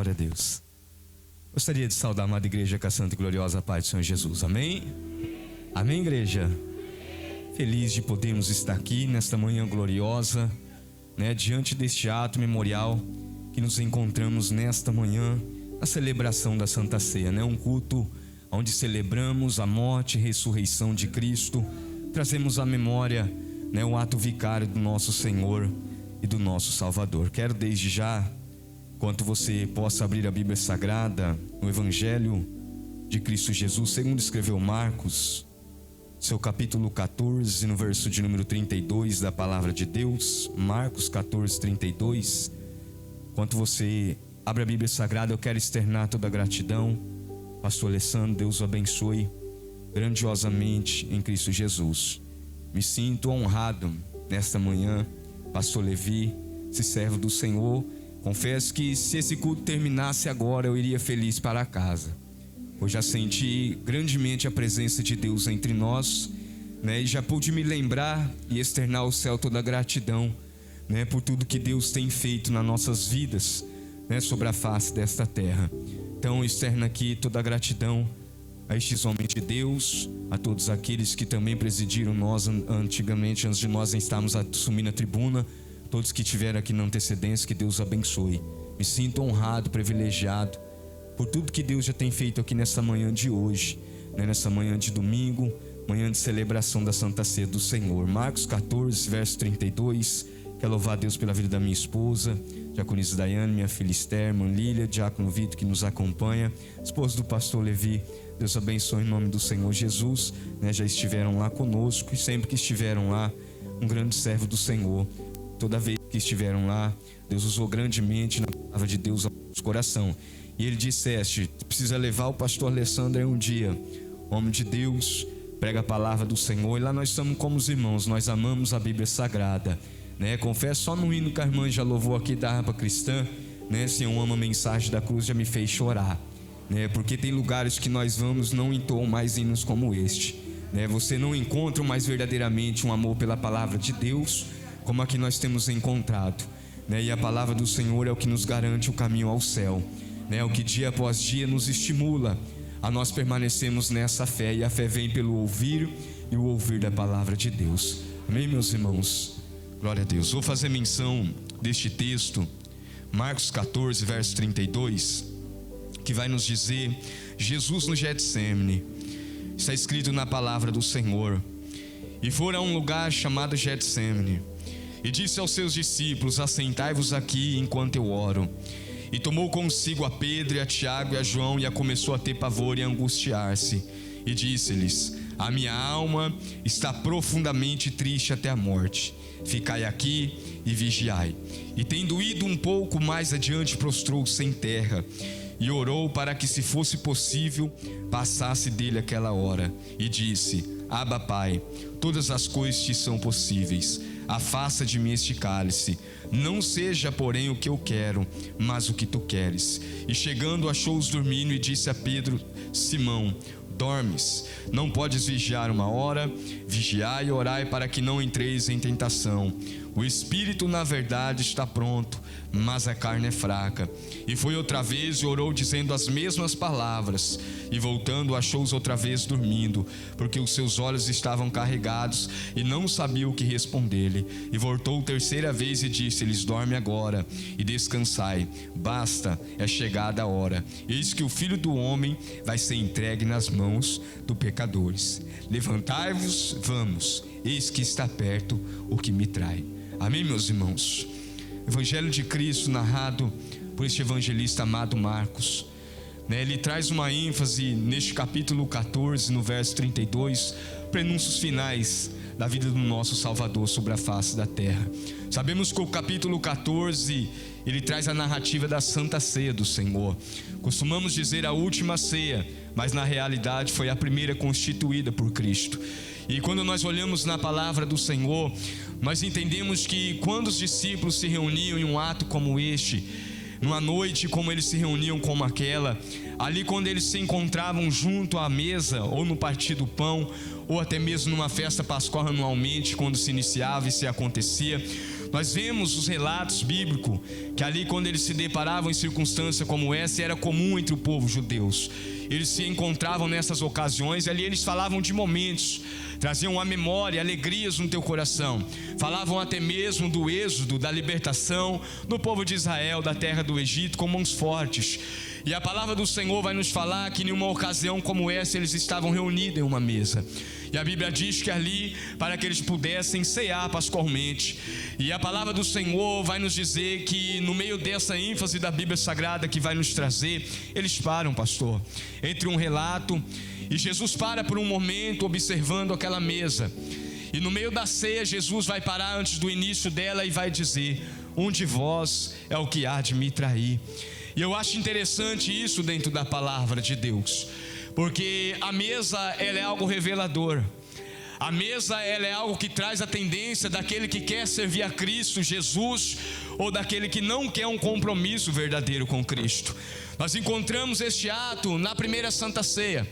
Glória a Deus. Gostaria de saudar a amada igreja com a santa e gloriosa paz do Senhor Jesus. Amém? Amém, igreja? Feliz de podermos estar aqui nesta manhã gloriosa, diante deste ato memorial que nos encontramos nesta manhã, na celebração da Santa Ceia, um culto onde celebramos a morte e ressurreição de Cristo, trazemos à memória o ato vicário do nosso Senhor e do nosso Salvador. Quero desde já, enquanto você possa abrir a Bíblia Sagrada, no Evangelho de Cristo Jesus, segundo escreveu Marcos, seu capítulo 14, no verso de número 32 da palavra de Deus, Marcos 14, 32. Enquanto você abre a Bíblia Sagrada, eu quero externar toda a gratidão. Pastor Alessandro, Deus o abençoe grandiosamente em Cristo Jesus. Me sinto honrado nesta manhã, Pastor Levi, esse servo do Senhor. Confesso que se esse culto terminasse agora, eu iria feliz para casa. Eu já senti grandemente a presença de Deus entre nós, e já pude me lembrar e externar ao céu toda a gratidão, por tudo que Deus tem feito nas nossas vidas, sobre a face desta terra. Então externo aqui toda a gratidão a estes homens de Deus, a todos aqueles que também presidiram nós antigamente, antes de nós estarmos assumindo a tribuna, todos que estiveram aqui na antecedência, que Deus abençoe. Me sinto honrado, privilegiado por tudo que Deus já tem feito aqui nessa manhã de hoje, nessa manhã de domingo, manhã de celebração da Santa Ceia do Senhor. Marcos 14, verso 32. Quero louvar a Deus pela vida da minha esposa, diaconisa Daiane, minha filha Esther, irmã Lília, diácono Vitor que nos acompanha, esposa do pastor Levi. Deus abençoe em nome do Senhor Jesus. Já estiveram lá conosco e sempre que estiveram lá, um grande servo do Senhor. Toda vez que estiveram lá, Deus usou grandemente na palavra de Deus ao nosso coração. E ele disseste: precisa levar o pastor Alessandro aí um dia, homem de Deus, prega a palavra do Senhor. E lá nós estamos como os irmãos, nós amamos a Bíblia Sagrada, Confesso, só no hino que a irmã já louvou aqui da harpa cristã, se eu amo a mensagem da cruz, já me fez chorar, porque tem lugares que nós vamos, não entoam mais hinos como este, você não encontra mais verdadeiramente um amor pela palavra de Deus como aqui nós temos encontrado, e a palavra do Senhor é o que nos garante o caminho ao céu, o que dia após dia nos estimula a nós permanecermos nessa fé, e a fé vem pelo ouvir e o ouvir da palavra de Deus. Amém, meus irmãos? Glória a Deus. Vou fazer menção deste texto, Marcos 14, verso 32, que vai nos dizer: Jesus no Getsemane. Está escrito na palavra do Senhor: e foram a um lugar chamado Getsemane, e disse aos seus discípulos: assentai-vos aqui enquanto eu oro. E tomou consigo a Pedro e a Tiago e a João, e a começou a ter pavor e a angustiar-se, e disse-lhes: a minha alma está profundamente triste até a morte. Ficai aqui e vigiai. E tendo ido um pouco mais adiante, prostrou-se em terra e orou para que, se fosse possível, passasse dele aquela hora. E disse: Abba, Pai, todas as coisas te são possíveis. Afasta de mim este cálice. Não seja, porém, o que eu quero, mas o que tu queres. E chegando, achou-os dormindo, e disse a Pedro: Simão, dormes? Não podes vigiar uma hora? Vigiai e orai para que não entreis em tentação. O espírito na verdade está pronto, mas a carne é fraca. E foi outra vez e orou dizendo as mesmas palavras. E voltando achou-os outra vez dormindo, porque os seus olhos estavam carregados e não sabia o que responder-lhe. E voltou terceira vez e disse-lhes: dorme agora e descansai, basta, é chegada a hora. Eis que o Filho do Homem vai ser entregue nas mãos dos pecadores. Levantai-vos, vamos, eis que está perto o que me trai. Amém, meus irmãos? Evangelho de Cristo narrado por este evangelista amado Marcos, ele traz uma ênfase neste capítulo 14, no verso 32, prenúncios finais da vida do nosso Salvador sobre a face da terra. Sabemos que o capítulo 14, ele traz a narrativa da Santa Ceia do Senhor. Costumamos dizer a última ceia, mas na realidade foi a primeira constituída por Cristo. E quando nós olhamos na palavra do Senhor, nós entendemos que quando os discípulos se reuniam em um ato como este, numa noite como eles se reuniam como aquela, ali quando eles se encontravam junto à mesa, ou no partir do pão, ou até mesmo numa festa pascual anualmente, quando se iniciava e se acontecia, Nós vemos os relatos bíblicos que ali, quando eles se deparavam em circunstância como essa, era comum entre o povo judeu. Eles se encontravam nessas ocasiões e ali eles falavam de momentos, traziam à memória alegrias no teu coração, falavam até mesmo do êxodo, da libertação do povo de Israel da terra do Egito com mãos fortes. E a palavra do Senhor vai nos falar que em uma ocasião como essa eles estavam reunidos em uma mesa. E a Bíblia diz que ali, para que eles pudessem cear pascualmente. E a palavra do Senhor vai nos dizer que no meio dessa ênfase da Bíblia Sagrada que vai nos trazer, eles param, pastor, entre um relato, e Jesus para por um momento observando aquela mesa. E no meio da ceia, Jesus vai parar antes do início dela e vai dizer: um de vós é o que há de me trair. E eu acho interessante isso dentro da palavra de Deus, porque a mesa, ela é algo revelador. A mesa, ela é algo que traz a tendência daquele que quer servir a Cristo Jesus, ou daquele que não quer um compromisso verdadeiro com Cristo. Nós encontramos este ato na primeira Santa Ceia,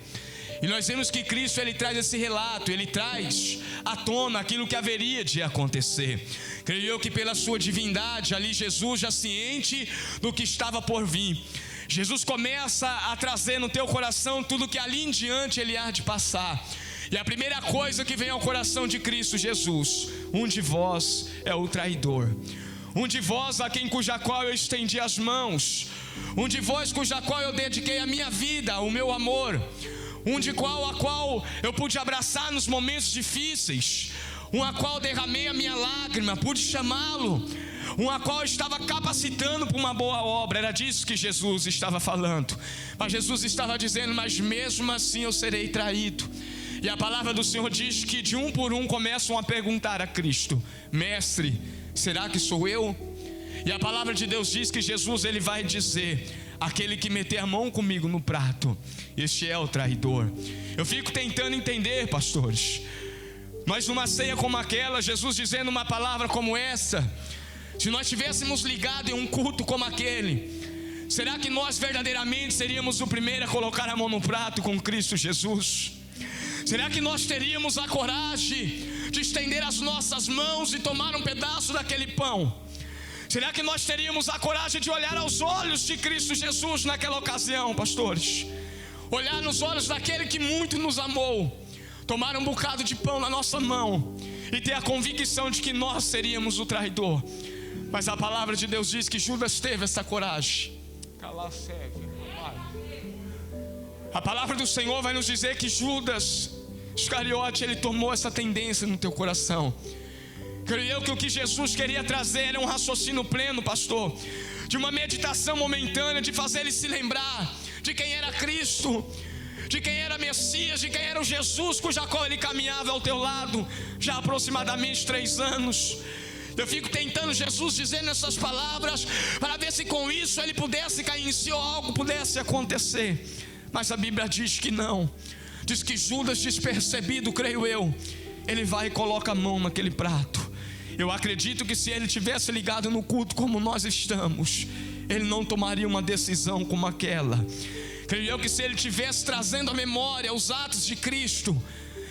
e nós vemos que Cristo, ele traz esse relato, ele traz à tona aquilo que haveria de acontecer. Creio eu que pela sua divindade, ali Jesus já ciente do que estava por vir, Jesus começa a trazer no teu coração tudo que ali em diante ele há de passar. E a primeira coisa que vem ao coração de Cristo Jesus: um de vós é o traidor. Um de vós a quem cuja qual eu estendi as mãos. Um de vós cuja qual eu dediquei a minha vida, o meu amor. Um de a qual eu pude abraçar nos momentos difíceis. Um a qual derramei a minha lágrima, pude chamá-lo. Um a qual estava capacitando para uma boa obra. Era disso que Jesus estava falando. Mas Jesus estava dizendo: mas mesmo assim eu serei traído. E a palavra do Senhor diz que de um por um começam a perguntar a Cristo: mestre, será que sou eu? E a palavra de Deus diz que Jesus, ele vai dizer: aquele que meter a mão comigo no prato, este é o traidor. Eu fico tentando entender, pastores, nós numa ceia como aquela, Jesus dizendo uma palavra como essa, se nós tivéssemos ligado em um culto como aquele, será que nós verdadeiramente seríamos o primeiro a colocar a mão no prato com Cristo Jesus? Será que nós teríamos a coragem de estender as nossas mãos e tomar um pedaço daquele pão? Será que nós teríamos a coragem de olhar aos olhos de Cristo Jesus naquela ocasião, pastores? Olhar nos olhos daquele que muito nos amou, tomar um bocado de pão na nossa mão e ter a convicção de que nós seríamos o traidor. Mas a palavra de Deus diz que Judas teve essa coragem. A palavra do Senhor vai nos dizer que Judas Iscariote, ele tomou essa tendência no teu coração. Creio eu que o que Jesus queria trazer era um raciocínio pleno, pastor, de uma meditação momentânea, de fazer ele se lembrar de quem era Cristo, de quem era Messias, de quem era o Jesus cuja qual ele caminhava ao teu lado já há aproximadamente 3 anos. Eu fico tentando Jesus dizendo essas palavras para ver se com isso ele pudesse cair em si ou algo pudesse acontecer. Mas a Bíblia diz que não. Diz que Judas, despercebido, creio eu, ele vai e coloca a mão naquele prato. Eu acredito que se ele tivesse ligado no culto como nós estamos, ele não tomaria uma decisão como aquela. Creio eu que se ele tivesse trazendo à memória os atos de Cristo,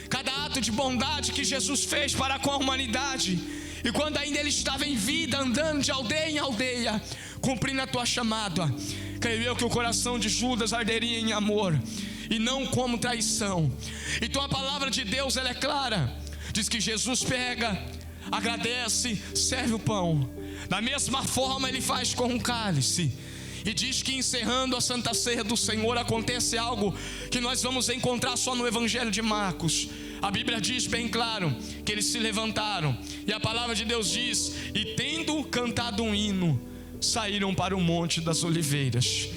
cada ato de bondade que Jesus fez para com a humanidade, e quando ainda ele estava em vida, andando de aldeia em aldeia, cumprindo a tua chamada, creio eu que o coração de Judas arderia em amor e não como traição. Então a palavra de Deus, ela é clara. Diz que Jesus pega, agradece, serve o pão. Da mesma forma ele faz com o cálice. E diz que encerrando a Santa Ceia do Senhor acontece algo que nós vamos encontrar só no Evangelho de Marcos. A Bíblia diz bem claro que eles se levantaram, e a palavra de Deus diz: e tendo cantado um hino, saíram para o Monte das Oliveiras.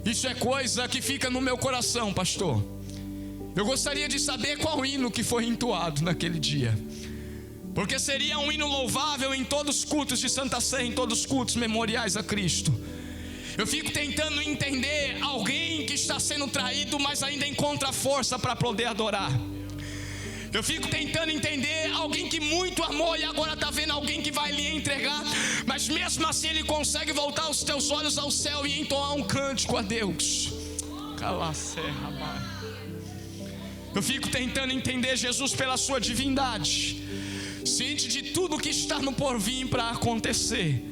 Isso é coisa que fica no meu coração, pastor. Eu gostaria de saber qual hino que foi entoado naquele dia, porque seria um hino louvável em todos os cultos de Santa Ceia, em todos os cultos memoriais a Cristo. Eu fico tentando entender alguém que está sendo traído, mas ainda encontra força para poder adorar. Eu fico tentando entender alguém que muito amou e agora está vendo alguém que vai lhe entregar, mas mesmo assim ele consegue voltar os teus olhos ao céu e entoar um cântico a Deus. Eu fico tentando entender Jesus pela sua divindade. ciente de tudo que está no porvir para acontecer,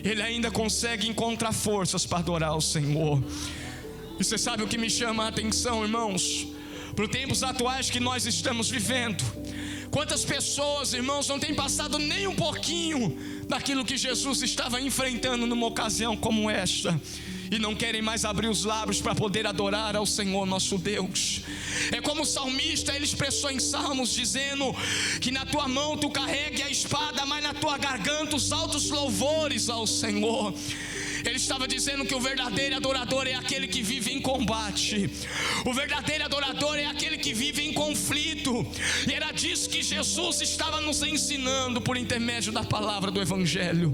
ele ainda consegue encontrar forças para adorar o Senhor. E você sabe o que me chama a atenção, irmãos? Para os tempos atuais que nós estamos vivendo, quantas pessoas, irmãos, não têm passado nem um pouquinho daquilo que Jesus estava enfrentando numa ocasião como esta, e não querem mais abrir os lábios para poder adorar ao Senhor nosso Deus. É como o salmista, ele expressou em Salmos, dizendo que na tua mão tu carregue a espada, mas na tua garganta os altos louvores ao Senhor. Ele estava dizendo que o verdadeiro adorador é aquele que vive em combate. O verdadeiro adorador é aquele que vive em conflito. E era disso que Jesus estava nos ensinando por intermédio da palavra do Evangelho.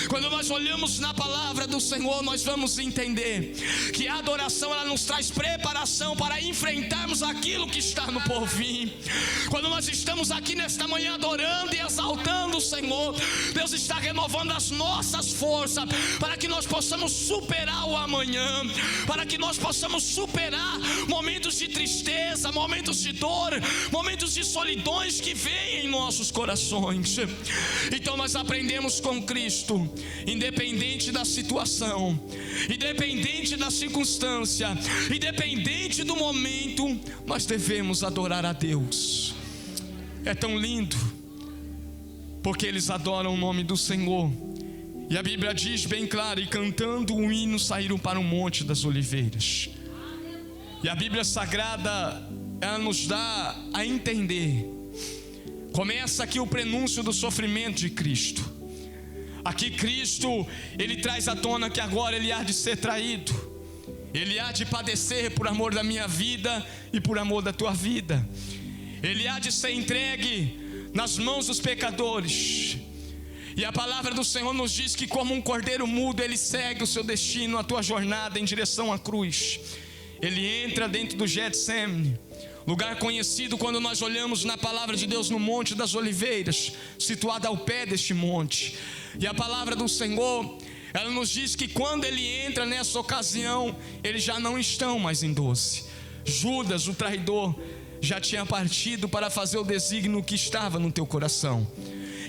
Quando nós olhamos na palavra do Senhor, nós vamos entender que a adoração, ela nos traz preparação para enfrentarmos aquilo que está no porvir. Quando nós estamos aqui nesta manhã adorando e exaltando o Senhor, Deus está renovando as nossas forças para que nós possamos superar o amanhã, para que nós possamos superar momentos de tristeza, momentos de dor, momentos de solidões que vêm em nossos corações. Então nós aprendemos com Cristo, independente da situação, independente da circunstância, independente do momento, nós devemos adorar a Deus. É tão lindo, porque eles adoram o nome do Senhor. E a Bíblia diz bem claro: e cantando um hino saíram para o Monte das Oliveiras. E a Bíblia Sagrada, ela nos dá a entender. Começa aqui o prenúncio do sofrimento de Cristo. Aqui Cristo, ele traz à tona que agora ele há de ser traído, ele há de padecer por amor da minha vida e por amor da tua vida. Ele há de ser entregue nas mãos dos pecadores. E a palavra do Senhor nos diz que como um cordeiro mudo, ele segue o seu destino, a tua jornada em direção à cruz. Ele entra dentro do Getsemane, lugar conhecido quando nós olhamos na palavra de Deus no Monte das Oliveiras, situado ao pé deste monte. E a palavra do Senhor, ela nos diz que quando ele entra nessa ocasião, eles já não estão mais em 12. Judas, o traidor, já tinha partido para fazer o desígnio que estava no teu coração.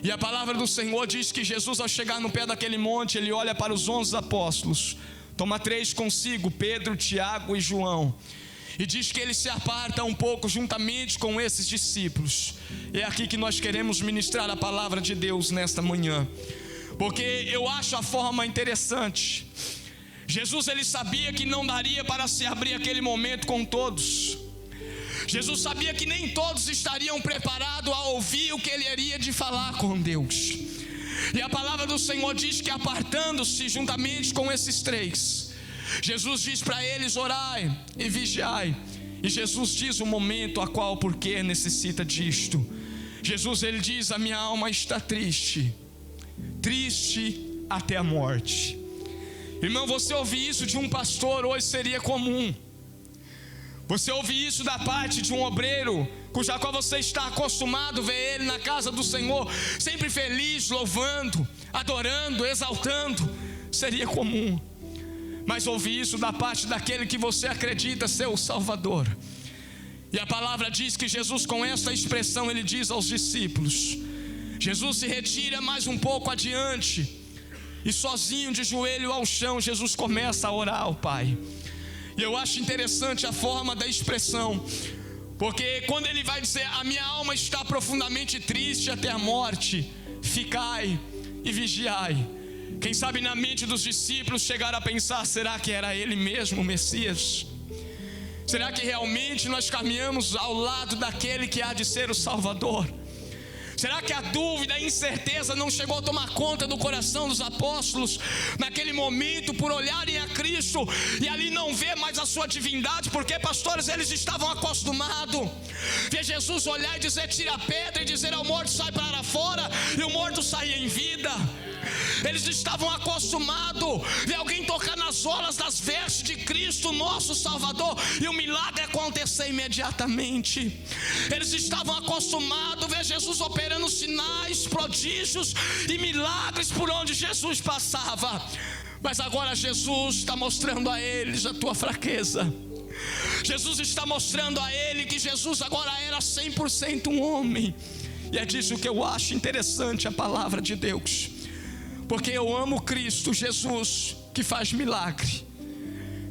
E a palavra do Senhor diz que Jesus, ao chegar no pé daquele monte, ele olha para os 11 apóstolos, toma 3 consigo, Pedro, Tiago e João, e diz que ele se aparta um pouco juntamente com esses discípulos. É aqui que nós queremos ministrar a palavra de Deus nesta manhã, porque eu acho a forma interessante. Jesus, ele sabia que não daria para se abrir aquele momento com todos. Jesus sabia que nem todos estariam preparados a ouvir o que ele iria de falar com Deus. E a palavra do Senhor diz que apartando-se juntamente com esses 3, Jesus diz para eles: orai e vigiai. E Jesus diz o momento a qual, porque necessita disto. Jesus, ele diz: a minha alma está triste, triste até a morte. Irmão, você ouvir isso de um pastor hoje seria comum. Você ouvir isso da parte de um obreiro, cuja qual você está acostumado a ver ele na casa do Senhor, sempre feliz, louvando, adorando, exaltando, seria comum. Mas ouvir isso da parte daquele que você acredita ser o Salvador. E a palavra diz que Jesus, com essa expressão, ele diz aos discípulos, Jesus se retira mais um pouco adiante, e sozinho, de joelho ao chão, Jesus começa a orar ao Pai. E eu acho interessante a forma da expressão, porque quando ele vai dizer: a minha alma está profundamente triste até a morte, ficai e vigiai. Quem sabe na mente dos discípulos chegaram a pensar: será que era ele mesmo o Messias? Será que realmente nós caminhamos ao lado daquele que há de ser o Salvador? Será que a dúvida, a incerteza não chegou a tomar conta do coração dos apóstolos naquele momento, por olharem a Cristo e ali não ver mais a sua divindade? Porque, pastores, eles estavam acostumados a ver Jesus olhar e dizer: tira a pedra, e dizer ao morto: sai para fora, e o morto saía em vida. Eles estavam acostumados a ver alguém tocar nas orlas das vestes de Cristo, nosso Salvador, e o milagre acontecer imediatamente. Eles estavam acostumados a ver Jesus operando sinais, prodígios e milagres por onde Jesus passava. Mas agora Jesus está mostrando a eles a tua fraqueza. Jesus está mostrando a ele que Jesus agora era 100% um homem, E é disso que eu acho interessante a palavra de Deus, porque eu amo Cristo Jesus que faz milagre.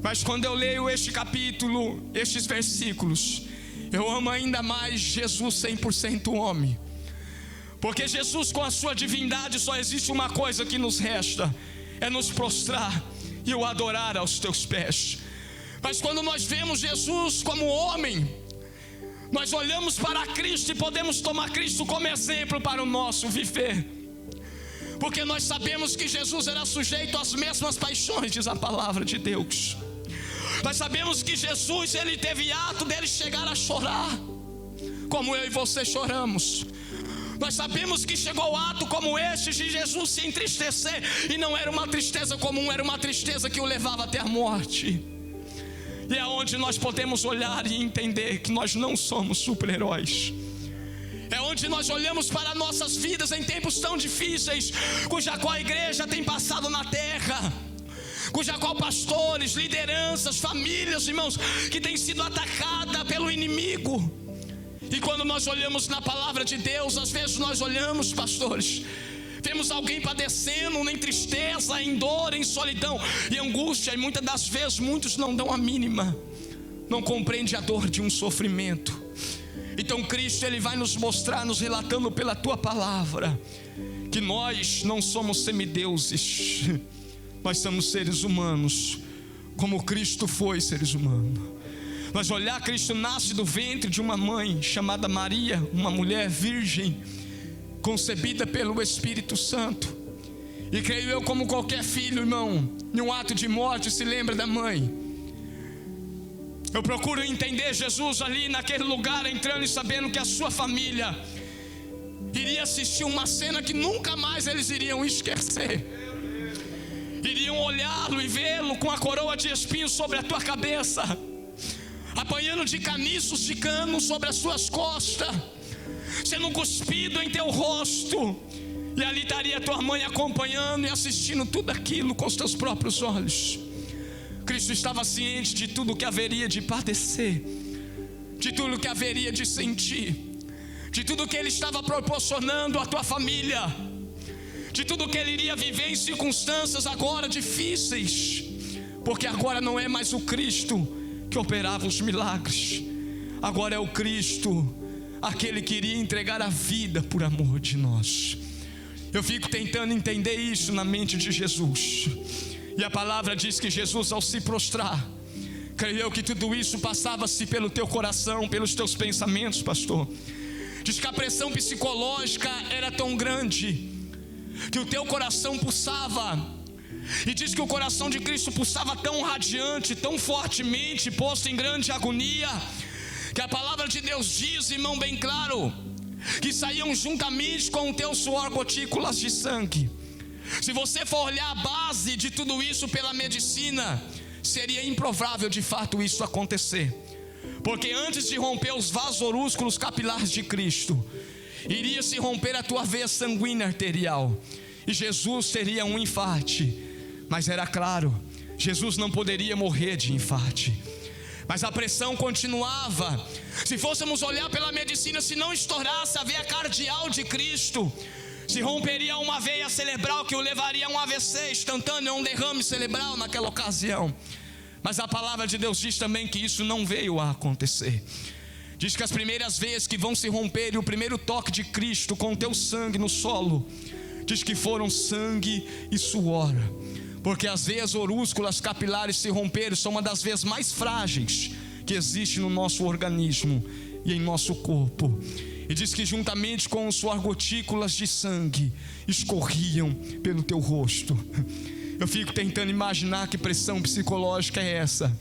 Mas quando eu leio este capítulo, estes versículos, eu amo ainda mais Jesus 100% homem. Porque Jesus, com a sua divindade, só existe uma coisa que nos resta: é nos prostrar e o adorar aos teus pés. Mas quando nós vemos Jesus como homem, nós olhamos para Cristo e podemos tomar Cristo como exemplo para o nosso viver. Porque nós sabemos que Jesus era sujeito às mesmas paixões, diz a palavra de Deus. Nós sabemos que Jesus, ele teve ato dele chegar a chorar, como eu e você choramos. Nós sabemos que chegou o ato como este de Jesus se entristecer, e não era uma tristeza comum, era uma tristeza que o levava até a morte. E é onde nós podemos olhar e entender que nós não somos super-heróis. É onde nós olhamos para nossas vidas em tempos tão difíceis, cuja qual a igreja tem passado na terra, cuja qual pastores, lideranças, famílias, irmãos, que têm sido atacada pelo inimigo. E quando nós olhamos na palavra de Deus, às vezes nós olhamos, pastores, vemos alguém padecendo em tristeza, em dor, em solidão e angústia, e muitas das vezes muitos não dão a mínima, não compreendem a dor de um sofrimento. Então Cristo, ele vai nos mostrar, nos relatando pela tua palavra, que nós não somos semideuses, nós somos seres humanos, como Cristo foi seres humanos. Nós olhar, Cristo nasce do ventre de uma mãe chamada Maria, uma mulher virgem, concebida pelo Espírito Santo. E creio eu, como qualquer filho, irmão, em um ato de morte se lembra da mãe. Eu procuro entender Jesus ali naquele lugar, entrando e sabendo que a sua família iria assistir uma cena que nunca mais eles iriam esquecer. Iriam olhá-lo e vê-lo com a coroa de espinhos sobre a tua cabeça, apanhando de caniços de cano sobre as suas costas, sendo cuspido em teu rosto. E ali estaria tua mãe acompanhando e assistindo tudo aquilo com os teus próprios olhos. Cristo estava ciente de tudo que haveria de padecer, de tudo que haveria de sentir, de tudo que ele estava proporcionando à tua família, de tudo que ele iria viver em circunstâncias agora difíceis, porque agora não é mais o Cristo que operava os milagres, agora é o Cristo, aquele que iria entregar a vida por amor de nós. Eu fico tentando entender isso na mente de Jesus. E a palavra diz que Jesus, ao se prostrar, creio eu que tudo isso passava-se pelo teu coração, pelos teus pensamentos, pastor. Diz que a pressão psicológica era tão grande que o teu coração pulsava. E diz que o coração de Cristo pulsava tão radiante, tão fortemente, posto em grande agonia, que a palavra de Deus diz, irmão, bem claro, que saíam juntamente com o teu suor gotículas de sangue. Se você for olhar a base de tudo isso pela medicina, seria improvável de fato isso acontecer, porque antes de romper os vasorúsculos capilares de Cristo, iria se romper a tua veia sanguínea arterial, e Jesus teria um infarte. Mas era claro, Jesus não poderia morrer de infarte, mas a pressão continuava. Se fôssemos olhar pela medicina, se não estourasse a veia cardial de Cristo, se romperia uma veia cerebral que o levaria a um AVC instantâneo, a um derrame cerebral naquela ocasião. Mas a palavra de Deus diz também que isso não veio a acontecer. Diz que as primeiras veias que vão se romper, e o primeiro toque de Cristo com o teu sangue no solo, diz que foram sangue e suor, porque as veias orúsculas capilares se romperam, são uma das veias mais frágeis que existe no nosso organismo e em nosso corpo. E diz que juntamente com suas gotículas de sangue escorriam pelo teu rosto. Eu fico tentando imaginar que pressão psicológica é essa,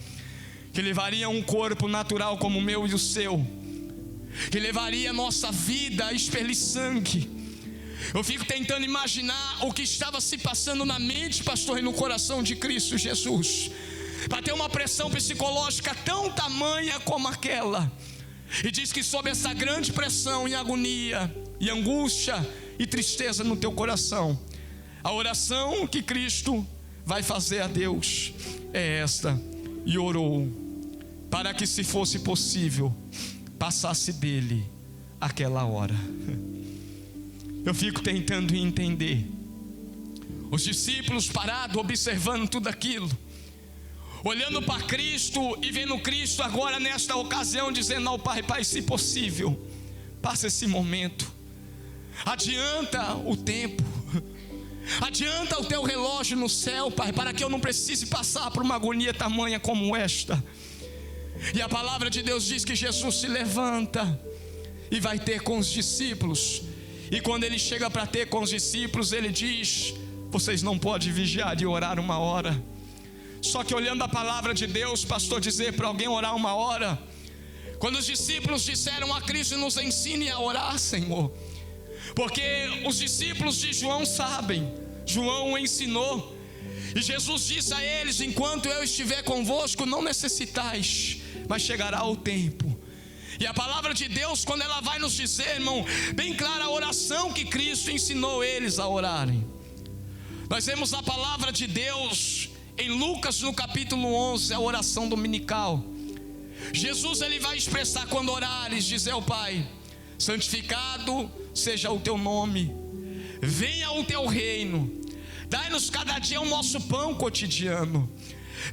que levaria um corpo natural como o meu e o seu, que levaria a nossa vida a expelir sangue. Eu fico tentando imaginar o que estava se passando na mente, pastor, e no coração de Cristo Jesus, para ter uma pressão psicológica tão tamanha como aquela. E diz que sob essa grande pressão e agonia e angústia e tristeza no teu coração, a oração que Cristo vai fazer a Deus é esta: e orou para que, se fosse possível, passasse dele aquela hora. Eu fico tentando entender. Os discípulos parados, observando tudo aquilo, olhando para Cristo e vendo Cristo agora nesta ocasião dizendo ao Pai: Pai, se possível, passa esse momento, adianta o tempo, adianta o teu relógio no céu, Pai, para que eu não precise passar por uma agonia tamanha como esta. E a palavra de Deus diz que Jesus se levanta e vai ter com os discípulos. E quando ele chega para ter com os discípulos, ele diz: vocês não podem vigiar e orar uma hora. Só que olhando a palavra de Deus, pastor, dizer para alguém orar uma hora, quando os discípulos disseram a Cristo: nos ensine a orar, Senhor, porque os discípulos de João sabem, João o ensinou, e Jesus disse a eles: enquanto eu estiver convosco, não necessitais, mas chegará o tempo. E a palavra de Deus, quando ela vai nos dizer, irmão, bem clara a oração que Cristo ensinou eles a orarem. Nós vemos a palavra de Deus em Lucas no capítulo 11, a oração dominical. Jesus ele vai expressar: quando orares, dizer ao Pai: santificado seja o teu nome, venha o teu reino, dai-nos cada dia o nosso pão cotidiano,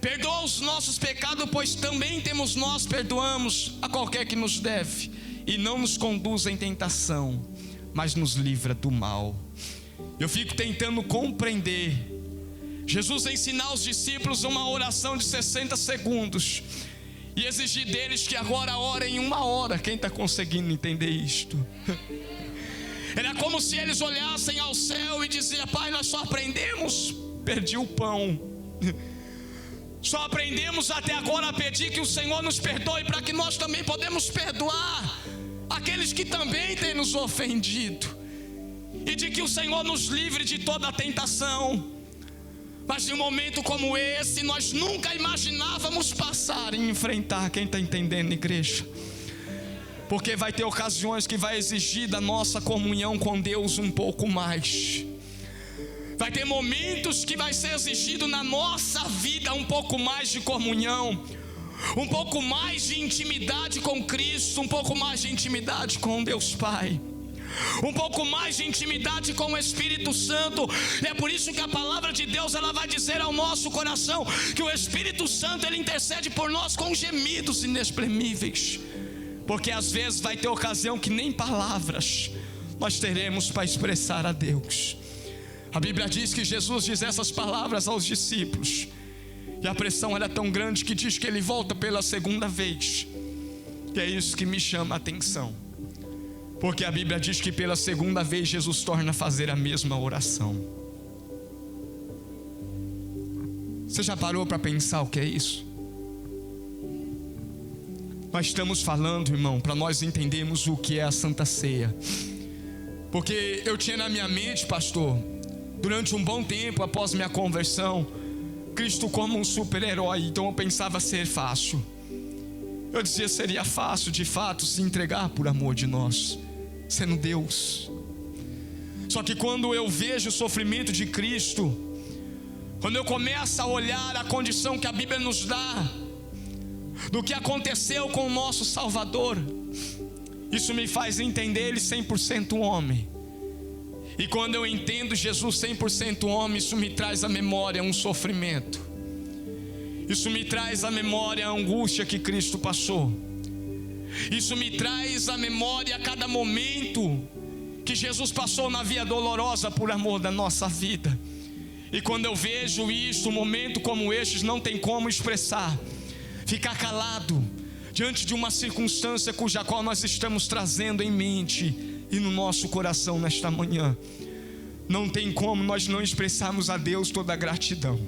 perdoa os nossos pecados, pois também temos nós perdoamos a qualquer que nos deve, e não nos conduza em tentação, mas nos livra do mal. Eu fico tentando compreender Jesus ensinar aos discípulos uma oração de 60 segundos e exigir deles que agora orem uma hora. Quem está conseguindo entender isto? Era como se eles olhassem ao céu e diziam: Pai, nós só aprendemos, perdi o pão, só aprendemos até agora a pedir que o Senhor nos perdoe, para que nós também podemos perdoar aqueles que também têm nos ofendido, e de que o Senhor nos livre de toda a tentação. Mas em um momento como esse, nós nunca imaginávamos passar e enfrentar. Quem está entendendo, igreja? Porque vai ter ocasiões que vai exigir da nossa comunhão com Deus um pouco mais. Vai ter momentos que vai ser exigido na nossa vida um pouco mais de comunhão, um pouco mais de intimidade com Cristo, um pouco mais de intimidade com Deus Pai, um pouco mais de intimidade com o Espírito Santo. E é por isso que a palavra de Deus ela vai dizer ao nosso coração que o Espírito Santo ele intercede por nós com gemidos inexprimíveis, porque às vezes vai ter ocasião que nem palavras nós teremos para expressar a Deus. A Bíblia diz que Jesus diz essas palavras aos discípulos, e a pressão era tão grande que diz que ele volta pela segunda vez. E é isso que me chama a atenção, porque a Bíblia diz que pela segunda vez Jesus torna a fazer a mesma oração. Você já parou para pensar o que é isso? Nós estamos falando, irmão, para nós entendermos o que é a Santa Ceia. Porque eu tinha na minha mente, pastor, durante um bom tempo após minha conversão, Cristo como um super-herói. Então eu pensava ser fácil. Eu dizia: seria fácil de fato se entregar por amor de nós, sendo Deus. Só que quando eu vejo o sofrimento de Cristo, quando eu começo a olhar a condição que a Bíblia nos dá do que aconteceu com o nosso Salvador, isso me faz entender ele 100% homem. E quando eu entendo Jesus 100% homem, isso me traz à memória um sofrimento, isso me traz à memória a angústia que Cristo passou, isso me traz à memória a cada momento que Jesus passou na via dolorosa por amor da nossa vida. E quando eu vejo isso, um momento como este, não tem como expressar, ficar calado diante de uma circunstância cuja qual nós estamos trazendo em mente e no nosso coração nesta manhã. Não tem como nós não expressarmos a Deus toda a gratidão.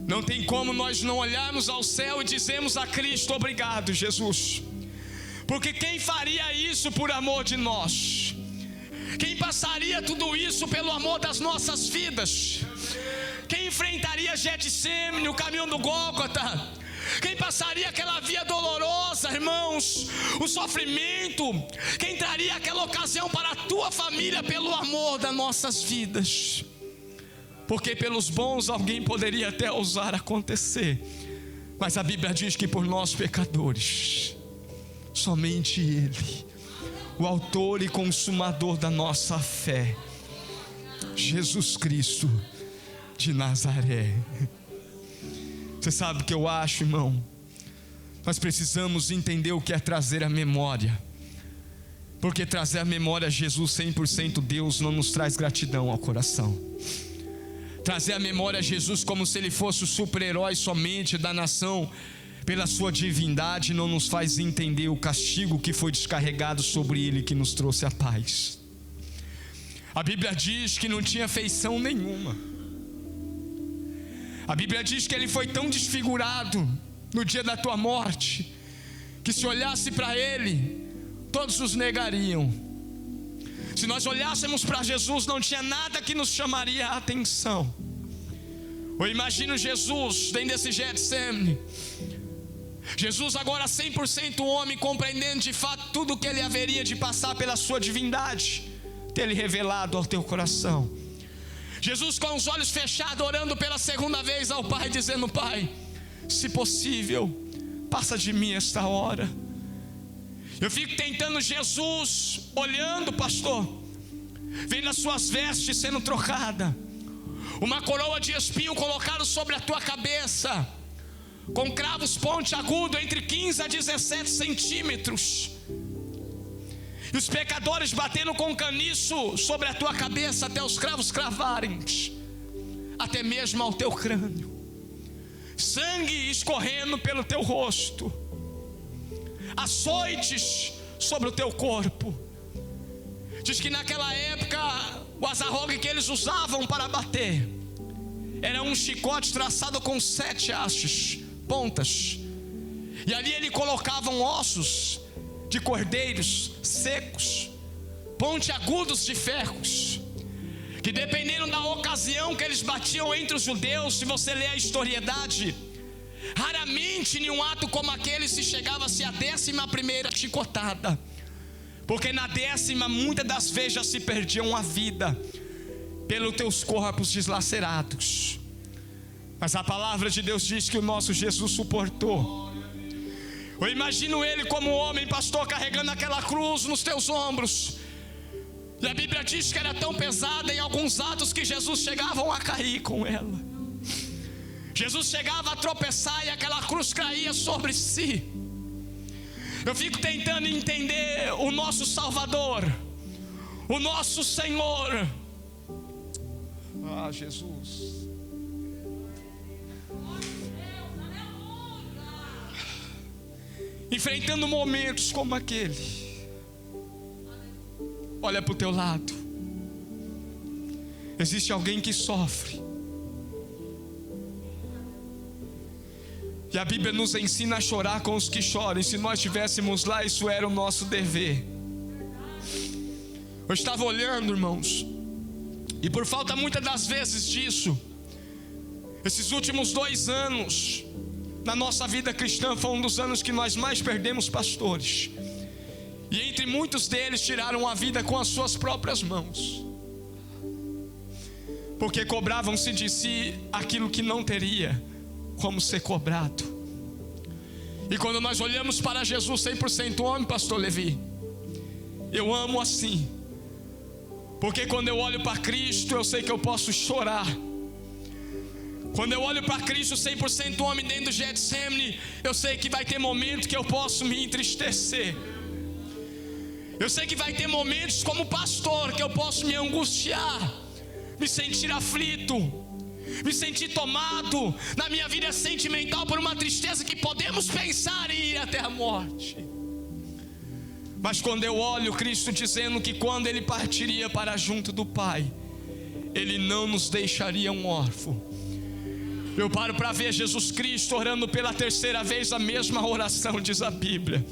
Não tem como nós não olharmos ao céu e dizermos a Cristo: obrigado, Jesus. Porque quem faria isso por amor de nós? Quem passaria tudo isso pelo amor das nossas vidas? Quem enfrentaria Getsêmani, o caminho do Gólgota? Quem passaria aquela via dolorosa, irmãos, o sofrimento? Quem traria aquela ocasião para a tua família pelo amor das nossas vidas? Porque pelos bons alguém poderia até ousar acontecer, mas a Bíblia diz que por nós pecadores, somente Ele, o autor e consumador da nossa fé, Jesus Cristo de Nazaré. Você sabe o que eu acho, irmão? Nós precisamos entender o que é trazer a memória, porque trazer a memória a Jesus 100% Deus não nos traz gratidão ao coração. Trazer a memória a Jesus como se Ele fosse o super-herói somente da nação, pela sua divindade, não nos faz entender o castigo que foi descarregado sobre Ele, que nos trouxe a paz. A Bíblia diz que não tinha feição nenhuma. A Bíblia diz que Ele foi tão desfigurado no dia da tua morte, que se olhasse para Ele, todos os negariam. Se nós olhássemos para Jesus, não tinha nada que nos chamaria a atenção. Eu imagino Jesus dentro desse Getsemane, Jesus agora 100% homem, compreendendo de fato tudo o que Ele haveria de passar pela sua divindade, ter Ele revelado ao teu coração. Jesus com os olhos fechados, orando pela segunda vez ao Pai, dizendo: Pai, se possível, passa de mim esta hora. Eu fico tentando Jesus, olhando, pastor, vendo as suas vestes sendo trocadas, uma coroa de espinho colocada sobre a tua cabeça, com cravos pontiagudos entre 15 a 17 centímetros, e os pecadores batendo com caniço sobre a tua cabeça até os cravos cravarem, até mesmo ao teu crânio, sangue escorrendo pelo teu rosto, açoites sobre o teu corpo. Diz que naquela época o azarrogue que eles usavam para bater era um chicote traçado com 7 hastes, pontas, e ali ele colocavam ossos de cordeiros secos, pontiagudos de ferros, que dependendo da ocasião que eles batiam entre os judeus, se você ler a historiedade, raramente em um ato como aquele se chegava-se a 11ª chicotada, porque na 10ª muitas das vezes já se perdiam a vida pelos teus corpos deslacerados. Mas a palavra de Deus diz que o nosso Jesus suportou. Eu imagino Ele como homem, pastor, carregando aquela cruz nos teus ombros, e a Bíblia diz que era tão pesada em alguns atos que Jesus chegava a cair com ela. Jesus chegava a tropeçar e aquela cruz caía sobre si. Eu fico tentando entender o nosso Salvador, o nosso Senhor. Ah, Jesus. Enfrentando momentos como aquele. Olha para o teu lado. Existe alguém que sofre. E a Bíblia nos ensina a chorar com os que choram. E se nós estivéssemos lá, isso era o nosso dever. Eu estava olhando, irmãos, e por falta muitas das vezes disso, esses últimos 2 anos na nossa vida cristã foi um dos anos que nós mais perdemos pastores. E entre muitos deles tiraram a vida com as suas próprias mãos, porque cobravam-se de si aquilo que não teria como ser cobrado. E quando nós olhamos para Jesus 100% homem, pastor Levi, eu amo assim, porque quando eu olho para Cristo, eu sei que eu posso chorar. Quando eu olho para Cristo 100% homem dentro do Getsemane, eu sei que vai ter momentos que eu posso me entristecer. Eu sei que vai ter momentos como pastor que eu posso me angustiar, me sentir aflito, me sentir tomado na minha vida sentimental por uma tristeza que podemos pensar em ir até a morte. Mas quando eu olho Cristo dizendo que quando Ele partiria para junto do Pai, Ele não nos deixaria um órfão, eu paro para ver Jesus Cristo orando pela 3ª vez a mesma oração, diz a Bíblia,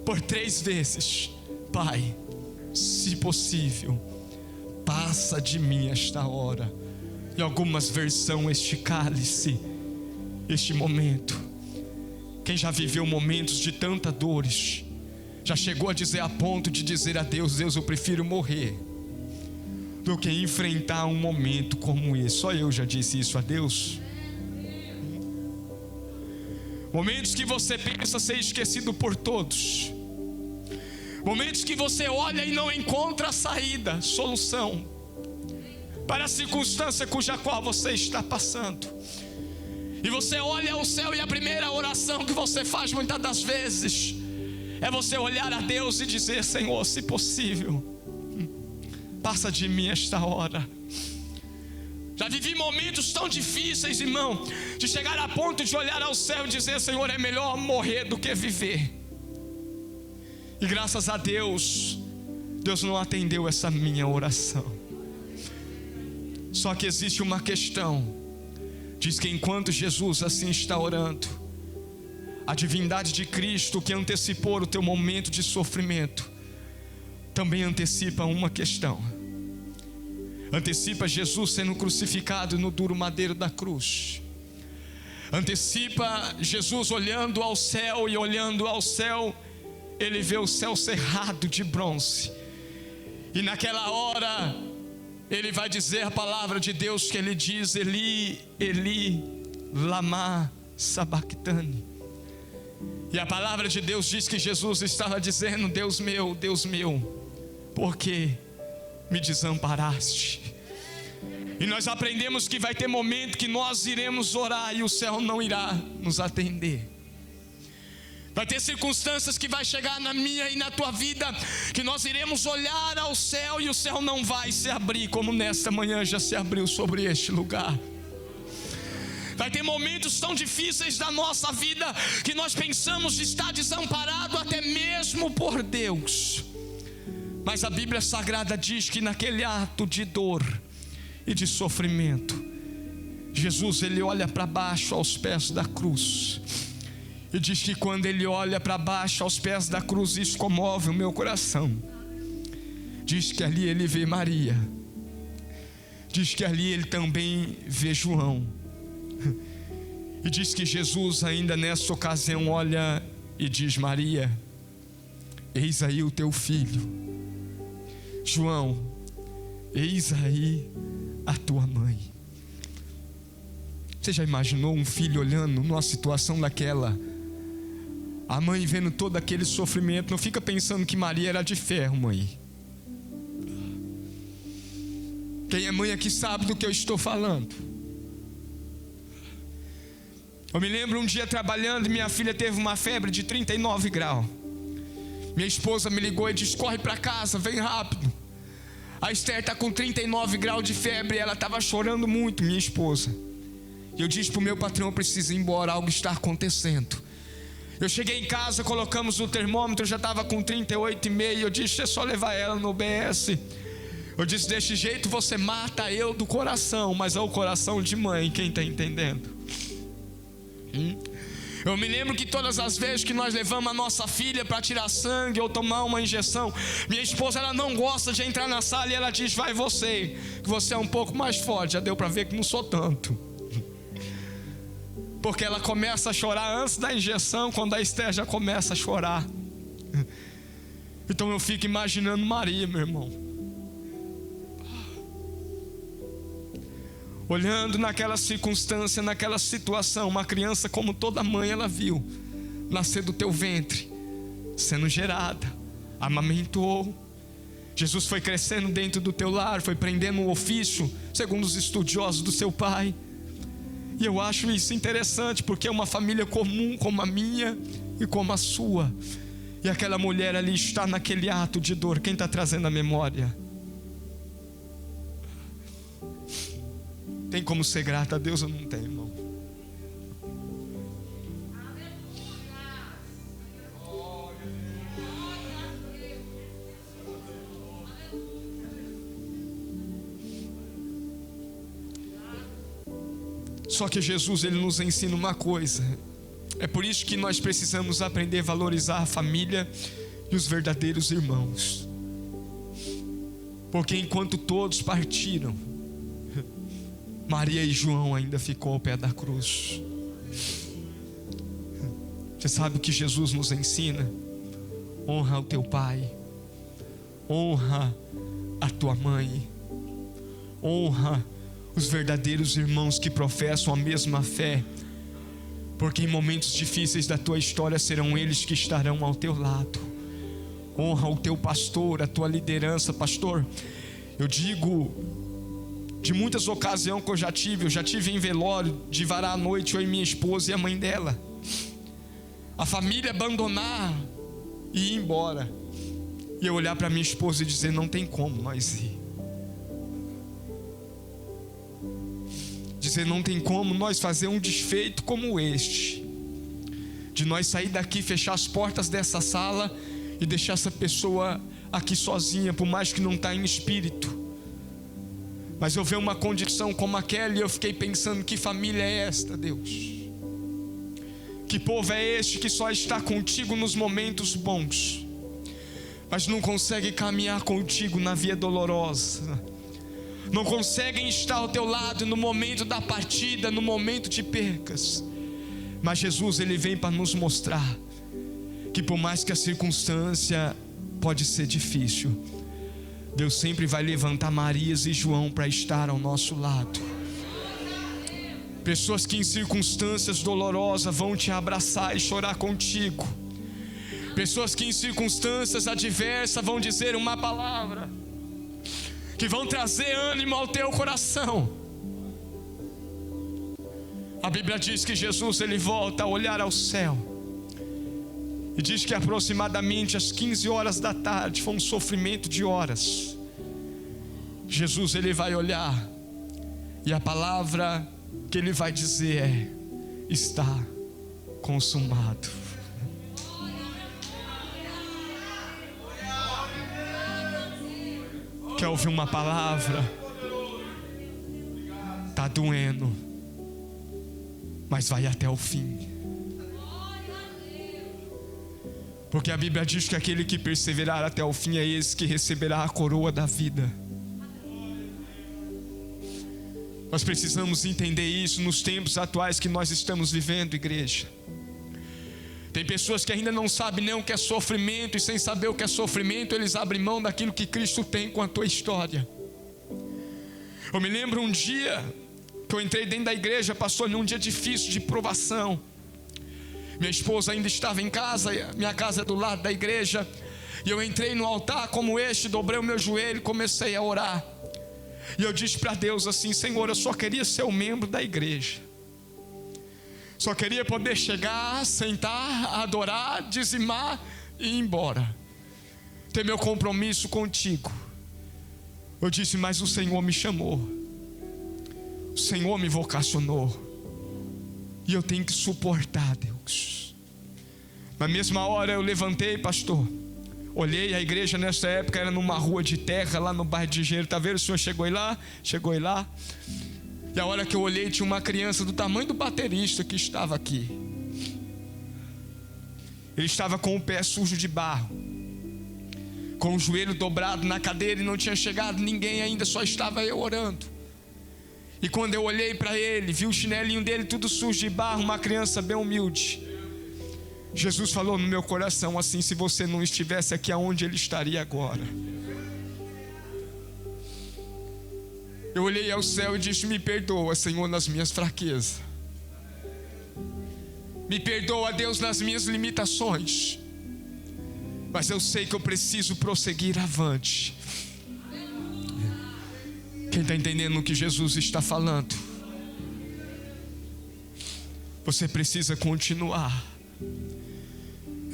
por 3 vezes: Pai, se possível, passa de mim esta hora. Em algumas versões, este cálice, este momento. Quem já viveu momentos de tanta dores, já chegou a dizer, a ponto de dizer a Deus: Deus, eu prefiro morrer do que enfrentar um momento como esse. Só eu já disse isso a Deus. Momentos que você pensa ser esquecido por todos, Momentos que você olha e não encontra saída, solução para a circunstância cuja qual você está passando. E você olha ao céu e a primeira oração que você faz muitas das vezes é você olhar a Deus e dizer: Senhor, se possível, passa de mim esta hora. Já vivi momentos tão difíceis, irmão, de chegar a ponto de olhar ao céu e dizer: Senhor, é melhor morrer do que viver. E graças a Deus, Deus não atendeu essa minha oração. Só que existe uma questão. Diz que enquanto Jesus assim está orando, a divindade de Cristo, que antecipou o teu momento de sofrimento, também antecipa uma questão. Antecipa Jesus sendo crucificado no duro madeiro da cruz. Antecipa Jesus olhando ao céu, e olhando ao céu, ele vê o céu cerrado de bronze. E naquela hora, ele vai dizer a palavra de Deus, que ele diz: Eli, Eli, lama sabachthani. E a palavra de Deus diz que Jesus estava dizendo: Deus meu, por que me desamparaste? E nós aprendemos que vai ter momento que nós iremos orar e o céu não irá nos atender. Vai ter circunstâncias que vai chegar na minha e na tua vida, que nós iremos olhar ao céu e o céu não vai se abrir, como nesta manhã já se abriu sobre este lugar. Vai ter momentos tão difíceis da nossa vida, que nós pensamos estar desamparado até mesmo por Deus. Mas a Bíblia Sagrada diz que naquele ato de dor e de sofrimento, Jesus, ele olha para baixo aos pés da cruz. E diz que quando ele olha para baixo aos pés da cruz, isso comove o meu coração. Diz que ali ele vê Maria. Diz que ali ele também vê João. E diz que Jesus ainda nessa ocasião olha e diz: Maria, eis aí o teu filho. João, eis aí a tua mãe. Você já imaginou um filho olhando numa situação daquela? A mãe vendo todo aquele sofrimento. Não fica pensando que Maria era de ferro, mãe. Quem é mãe aqui sabe do que eu estou falando. Eu me lembro um dia trabalhando e minha filha teve uma febre de 39 graus. Minha esposa me ligou e disse: corre para casa, vem rápido. A Esther está com 39 graus de febre e ela estava chorando muito, minha esposa. E eu disse para o meu patrão: eu preciso ir embora, algo está acontecendo. Eu cheguei em casa, colocamos o termômetro, já estava com 38,5. Eu disse: é só levar ela no UBS. Eu disse: desse jeito você mata eu do coração, mas é o coração de mãe, quem está entendendo? Eu me lembro que todas as vezes que nós levamos a nossa filha para tirar sangue ou tomar uma injeção, minha esposa, ela não gosta de entrar na sala e ela diz: vai você, que você é um pouco mais forte. Já deu para ver que não sou tanto. Porque ela começa a chorar antes da injeção, quando a Esther já começa a chorar. Então eu fico imaginando Maria, meu irmão, olhando naquela circunstância, naquela situação. Uma criança como toda mãe ela viu nascer do teu ventre, sendo gerada, amamentou. Jesus foi crescendo dentro do teu lar, foi prendendo um ofício, segundo os estudiosos, do seu pai. E eu acho isso interessante, porque é uma família comum como a minha e como a sua. E aquela mulher ali está naquele ato de dor. Quem está trazendo a memória? Tem como ser grata a Deus ou não tem, irmão? Só que Jesus, ele nos ensina uma coisa. É por isso que nós precisamos aprender a valorizar a família e os verdadeiros irmãos. Porque enquanto todos partiram, Maria e João ainda ficou ao pé da cruz. Você sabe o que Jesus nos ensina? Honra o teu pai, honra a tua mãe, honra os verdadeiros irmãos que professam a mesma fé, porque em momentos difíceis da tua história serão eles que estarão ao teu lado. honra o teu pastor, a tua liderança, pastor. Eu digo, de muitas ocasiões que eu já tive em velório, de varar à noite, eu e minha esposa e a mãe dela, a família abandonar e ir embora, e eu olhar para minha esposa e dizer: não tem como nós ir. Dizer: não tem como nós fazer um desfeito como este, de nós sair daqui, fechar as portas dessa sala e deixar essa pessoa aqui sozinha, por mais que não está em espírito. Mas eu vi uma condição como aquela e eu fiquei pensando: que família é esta, Deus? Que povo é este que só está contigo nos momentos bons, mas não consegue caminhar contigo na via dolorosa, não conseguem estar ao teu lado no momento da partida, no momento de percas. Mas Jesus, Ele vem para nos mostrar que por mais que a circunstância pode ser difícil, Deus sempre vai levantar Marias e João para estar ao nosso lado. Pessoas que em circunstâncias dolorosas vão te abraçar e chorar contigo. Pessoas que em circunstâncias adversas vão dizer uma palavra que vão trazer ânimo ao teu coração. A Bíblia diz que Jesus, Ele volta a olhar ao céu, e diz que aproximadamente às 15 horas da tarde, foi um sofrimento de horas, Jesus, Ele vai olhar, e a palavra que Ele vai dizer é: está consumado. Quer ouvir uma palavra? Está doendo, mas vai até o fim. Porque a Bíblia diz que aquele que perseverar até o fim é esse que receberá a coroa da vida. Nós precisamos entender isso nos tempos atuais que nós estamos vivendo, igreja. Tem pessoas que ainda não sabem nem o que é sofrimento, e sem saber o que é sofrimento, eles abrem mão daquilo que Cristo tem com a tua história. Eu me lembro um dia que eu entrei dentro da igreja, pastor, num dia difícil de provação. Minha esposa ainda estava em casa, minha casa é do lado da igreja, e eu entrei no altar como este, dobrei o meu joelho e comecei a orar. E eu disse para Deus assim: Senhor, eu só queria ser um membro da igreja, só queria poder chegar, sentar, adorar, dizimar e ir embora, ter meu compromisso contigo. Eu disse: mas o Senhor me chamou, o Senhor me vocacionou, e eu tenho que suportar, Deus. Na mesma hora eu levantei, pastor, olhei, a igreja nessa época era numa rua de terra, lá no bairro de Engenheiro. Tá vendo? O senhor chegou lá. E a hora que eu olhei, tinha uma criança do tamanho do baterista que estava aqui. Ele estava com o pé sujo de barro, com o joelho dobrado na cadeira, e não tinha chegado ninguém ainda, só estava eu orando. E quando eu olhei para ele, vi o chinelinho dele tudo sujo de barro, uma criança bem humilde. Jesus falou no meu coração assim: se você não estivesse aqui, aonde ele estaria agora? Eu olhei ao céu e disse: me perdoa, Senhor, nas minhas fraquezas. Me perdoa, Deus, nas minhas limitações. Mas eu sei que eu preciso prosseguir avante. Quem está entendendo o que Jesus está falando? Você precisa continuar.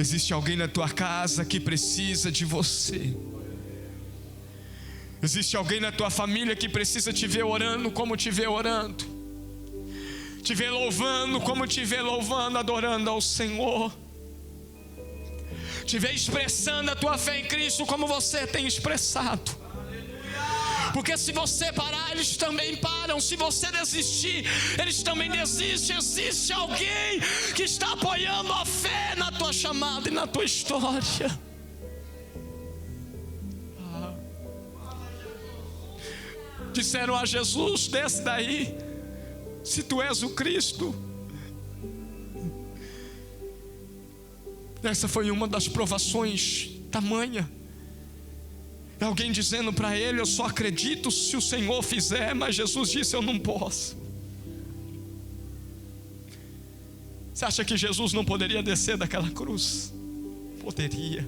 Existe alguém na tua casa que precisa de você. Existe alguém na tua família que precisa te ver orando como te vê orando, te ver louvando como te vê louvando, adorando ao Senhor, te ver expressando a tua fé em Cristo como você tem expressado. Porque se você parar, eles também param. Se você desistir, eles também desistem. Existe alguém que está apoiando a fé na tua chamada e na tua história. Disseram a Jesus: desce daí, se tu és o Cristo. Essa foi uma das provações tamanha. Alguém dizendo para ele: eu só acredito se o Senhor fizer. Mas Jesus disse: eu não posso. Você acha que Jesus não poderia descer daquela cruz? Poderia.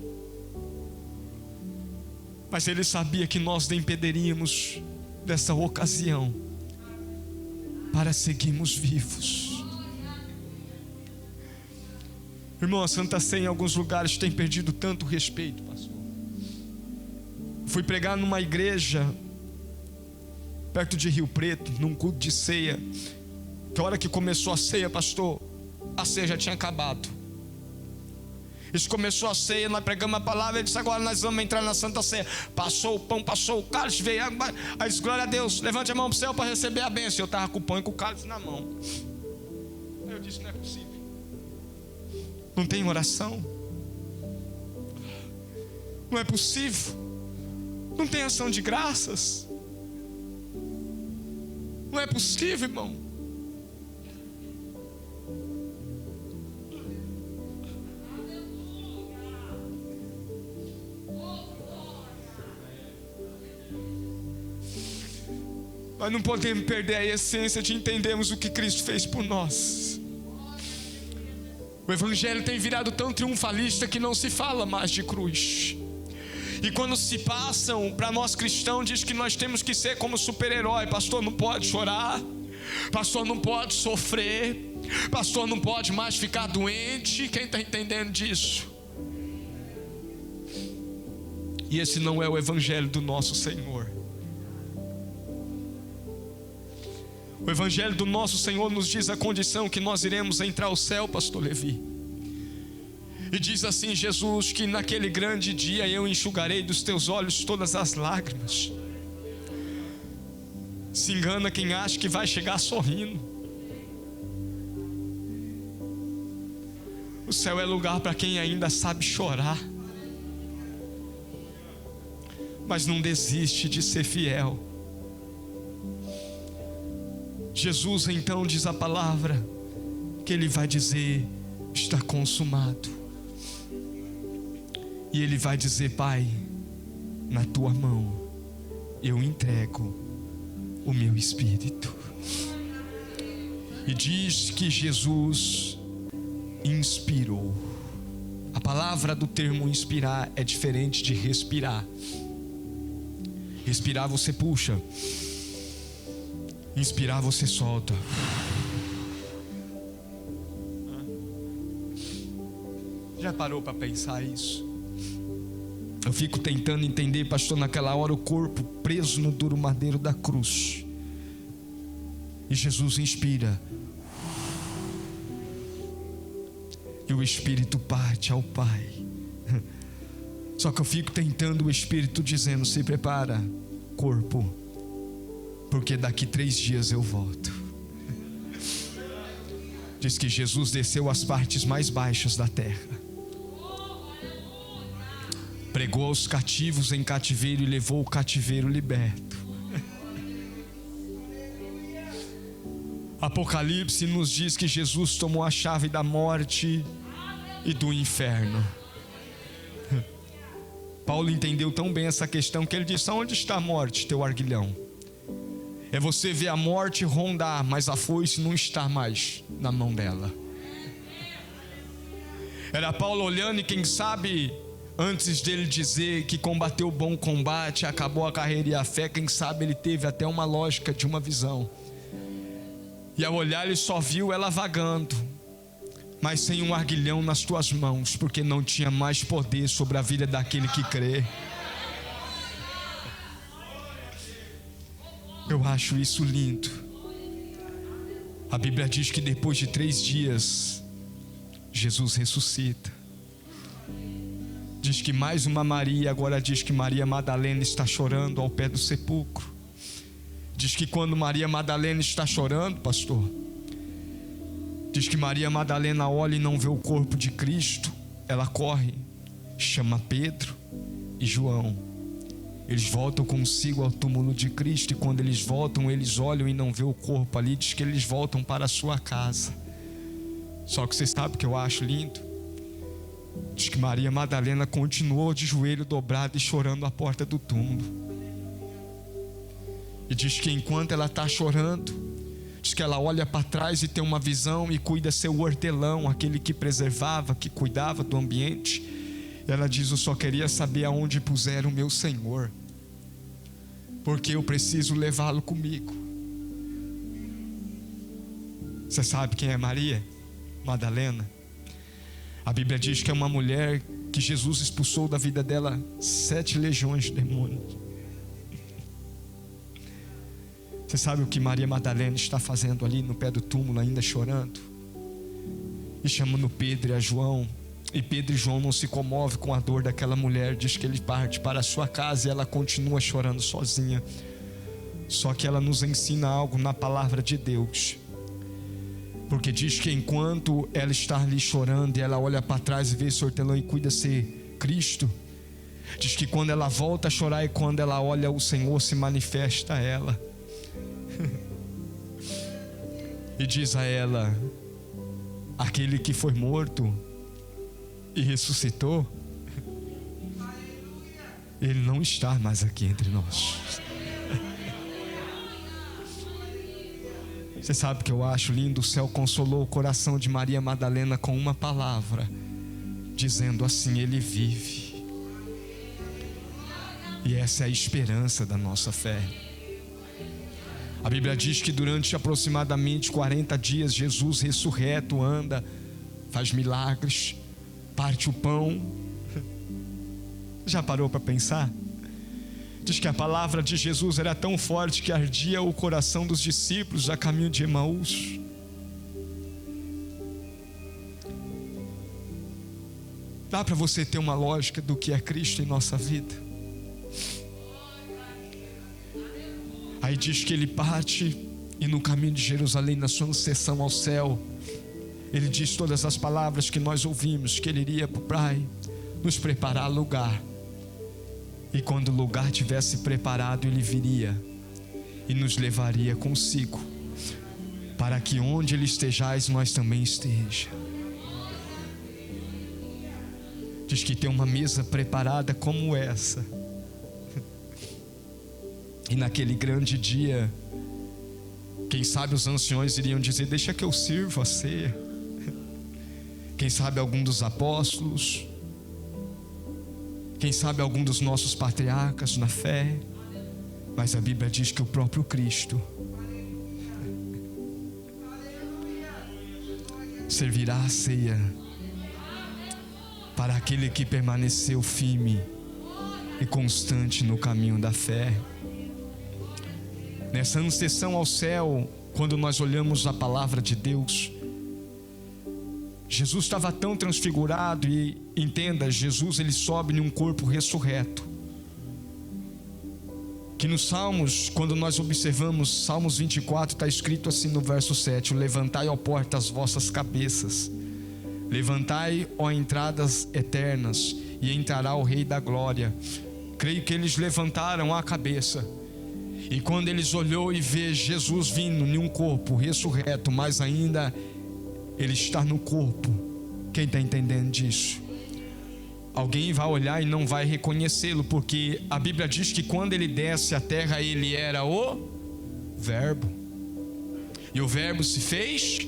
Mas Ele sabia que nós dependeríamos dessa ocasião para seguirmos vivos. Irmão, a Santa Ceia em alguns lugares tem perdido tanto respeito, pastor. Fui pregar numa igreja perto de Rio Preto, num culto de ceia, que a hora que começou a ceia, pastor, a ceia já tinha acabado. Isso começou a ceia, nós pregamos a palavra, ele disse: agora nós vamos entrar na Santa Ceia. Passou o pão, passou o cálice, veio água. Aí disse: glória a Deus, levante a mão para o céu para receber a bênção. Eu estava com o pão e com o cálice na mão. Aí eu disse: não é possível. Não tem oração. Não é possível. Não tem ação de graças. Não é possível, irmão. Nós não podemos perder a essência de entendermos o que Cristo fez por nós. O Evangelho tem virado tão triunfalista que não se fala mais de cruz. E quando se passam, para nós cristãos, diz que nós temos que ser como super-herói. Pastor não pode chorar, pastor não pode sofrer, pastor não pode mais ficar doente. Quem está entendendo disso? E esse não é o Evangelho do nosso Senhor. O Evangelho do nosso Senhor nos diz a condição que nós iremos entrar ao céu, pastor Levi. E diz assim Jesus, que naquele grande dia eu enxugarei dos teus olhos todas as lágrimas. Se engana quem acha que vai chegar sorrindo. O céu é lugar para quem ainda sabe chorar, mas não desiste de ser fiel. Jesus então diz a palavra que Ele vai dizer: está consumado. E Ele vai dizer: Pai, na tua mão eu entrego o meu espírito. E diz que Jesus inspirou. A palavra do termo inspirar é diferente de respirar. Respirar você puxa, inspirar você solta. Já parou para pensar isso? Eu fico tentando entender, pastor, naquela hora o corpo preso no duro madeiro da cruz, e Jesus inspira, e o Espírito parte ao Pai. Só que eu fico tentando o Espírito dizendo: se prepara, corpo, porque daqui 3 dias eu volto. Diz que Jesus desceu às partes mais baixas da terra, pregou aos cativos em cativeiro e levou o cativeiro liberto. Apocalipse nos diz que Jesus tomou a chave da morte e do inferno. Paulo entendeu tão bem essa questão que ele disse: onde está a morte, teu arguilhão? É você ver a morte rondar, mas a foice não está mais na mão dela. Era Paulo olhando, e quem sabe, antes dele dizer que combateu o bom combate, acabou a carreira e a fé, quem sabe ele teve até uma lógica de uma visão. E ao olhar ele só viu ela vagando, mas sem um arguilhão nas tuas mãos, porque não tinha mais poder sobre a vida daquele que crê. Eu acho isso lindo. A Bíblia diz que depois de 3 dias Jesus ressuscita. Diz que mais uma Maria, agora diz que Maria Madalena está chorando ao pé do sepulcro. Diz que quando Maria Madalena está chorando, pastor, diz que Maria Madalena olha e não vê o corpo de Cristo. Ela corre, chama Pedro e João. Eles voltam consigo ao túmulo de Cristo, e quando eles voltam, eles olham e não vê o corpo ali. Diz que eles voltam para a sua casa. Só que você sabe o que eu acho lindo? Diz que Maria Madalena continuou de joelho dobrado e chorando à porta do túmulo. E diz que enquanto ela está chorando, diz que ela olha para trás e tem uma visão, e cuida seu hortelão, aquele que preservava, que cuidava do ambiente. Ela diz: eu só queria saber aonde puseram o meu Senhor, porque eu preciso levá-lo comigo. Você sabe quem é Maria Madalena? A Bíblia diz que é uma mulher que Jesus expulsou da vida dela 7 legiões de demônios. Você sabe o que Maria Madalena está fazendo ali no pé do túmulo, ainda chorando? E chamando Pedro e a João. E Pedro e João não se comovem com a dor daquela mulher. Diz que ele parte para a sua casa e ela continua chorando sozinha. Só que ela nos ensina algo na palavra de Deus. Porque diz que enquanto ela está ali chorando e ela olha para trás e vê esse hortelão e cuida ser Cristo, diz que quando ela volta a chorar e quando ela olha, o Senhor se manifesta a ela. E diz a ela: aquele que foi morto e ressuscitou, ele não está mais aqui entre nós. Você sabe o que eu acho lindo? O céu consolou o coração de Maria Madalena com uma palavra, dizendo assim: ele vive. E essa é a esperança da nossa fé. A Bíblia diz que durante aproximadamente 40 dias Jesus ressurreto anda, faz milagres, parte o pão. Já parou para pensar? Diz que a palavra de Jesus era tão forte que ardia o coração dos discípulos a caminho de Emaús. Dá para você ter uma lógica do que é Cristo em nossa vida? Aí diz que ele parte e no caminho de Jerusalém, na sua ascensão ao céu, ele diz todas as palavras que nós ouvimos, que ele iria para o Pai nos preparar lugar. E quando o lugar tivesse preparado, ele viria e nos levaria consigo, para que onde ele estejais, nós também esteja. Diz que tem uma mesa preparada como essa. E naquele grande dia, quem sabe os anciões iriam dizer: deixa que eu sirvo a ceia. Quem sabe algum dos apóstolos, quem sabe algum dos nossos patriarcas na fé. Mas a Bíblia diz que o próprio Cristo servirá a ceia para aquele que permaneceu firme e constante no caminho da fé. Nessa ascensão ao céu, quando nós olhamos a palavra de Deus, Jesus estava tão transfigurado. E entenda, Jesus ele sobe em um corpo ressurreto, que nos Salmos, quando nós observamos Salmos 24, está escrito assim no verso 7: levantai, ó porta, as vossas cabeças, levantai, ó entradas eternas, e entrará o Rei da Glória. Creio que eles levantaram a cabeça, e quando eles olhou e vê Jesus vindo em um corpo ressurreto, mas ainda ele está no corpo. Quem está entendendo disso? Alguém vai olhar e não vai reconhecê-lo, porque a Bíblia diz que quando ele desce à terra, ele era o Verbo, e o Verbo se fez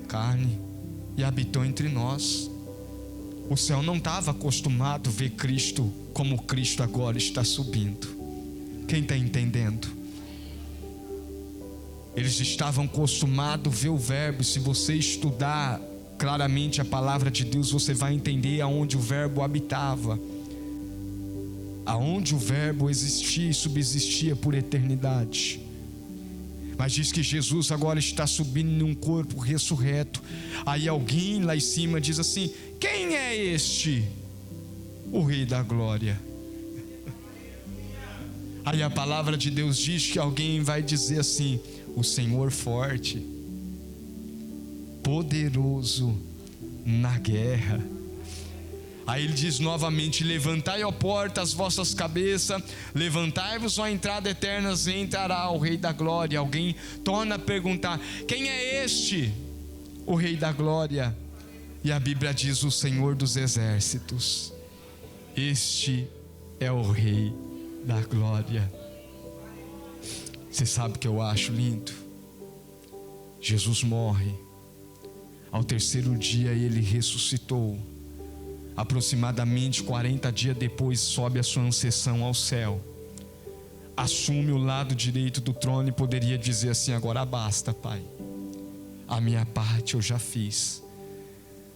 carne e habitou entre nós. O céu não estava acostumado a ver Cristo como Cristo agora está subindo. Quem está entendendo? Eles estavam acostumados a ver o Verbo. Se você estudar claramente a palavra de Deus, você vai entender aonde o Verbo habitava, aonde o Verbo existia e subsistia por eternidade. Mas diz que Jesus agora está subindo em um corpo ressurreto. Aí alguém lá em cima diz assim: quem é este? O Rei da Glória. Aí a palavra de Deus diz que alguém vai dizer assim: o Senhor forte, poderoso na guerra. Aí ele diz novamente: levantai, ó porta, as vossas cabeças, levantai-vos, ó entrada eterna, e entrará o Rei da Glória. Alguém torna a perguntar: quem é este? O Rei da Glória. E a Bíblia diz: o Senhor dos Exércitos. Este é o Rei da Glória. Você sabe o que eu acho lindo? Jesus morre, ao terceiro dia ele ressuscitou. Aproximadamente 40 dias depois, sobe a sua ascensão ao céu, assume o lado direito do trono e poderia dizer assim: agora basta, Pai, a minha parte eu já fiz.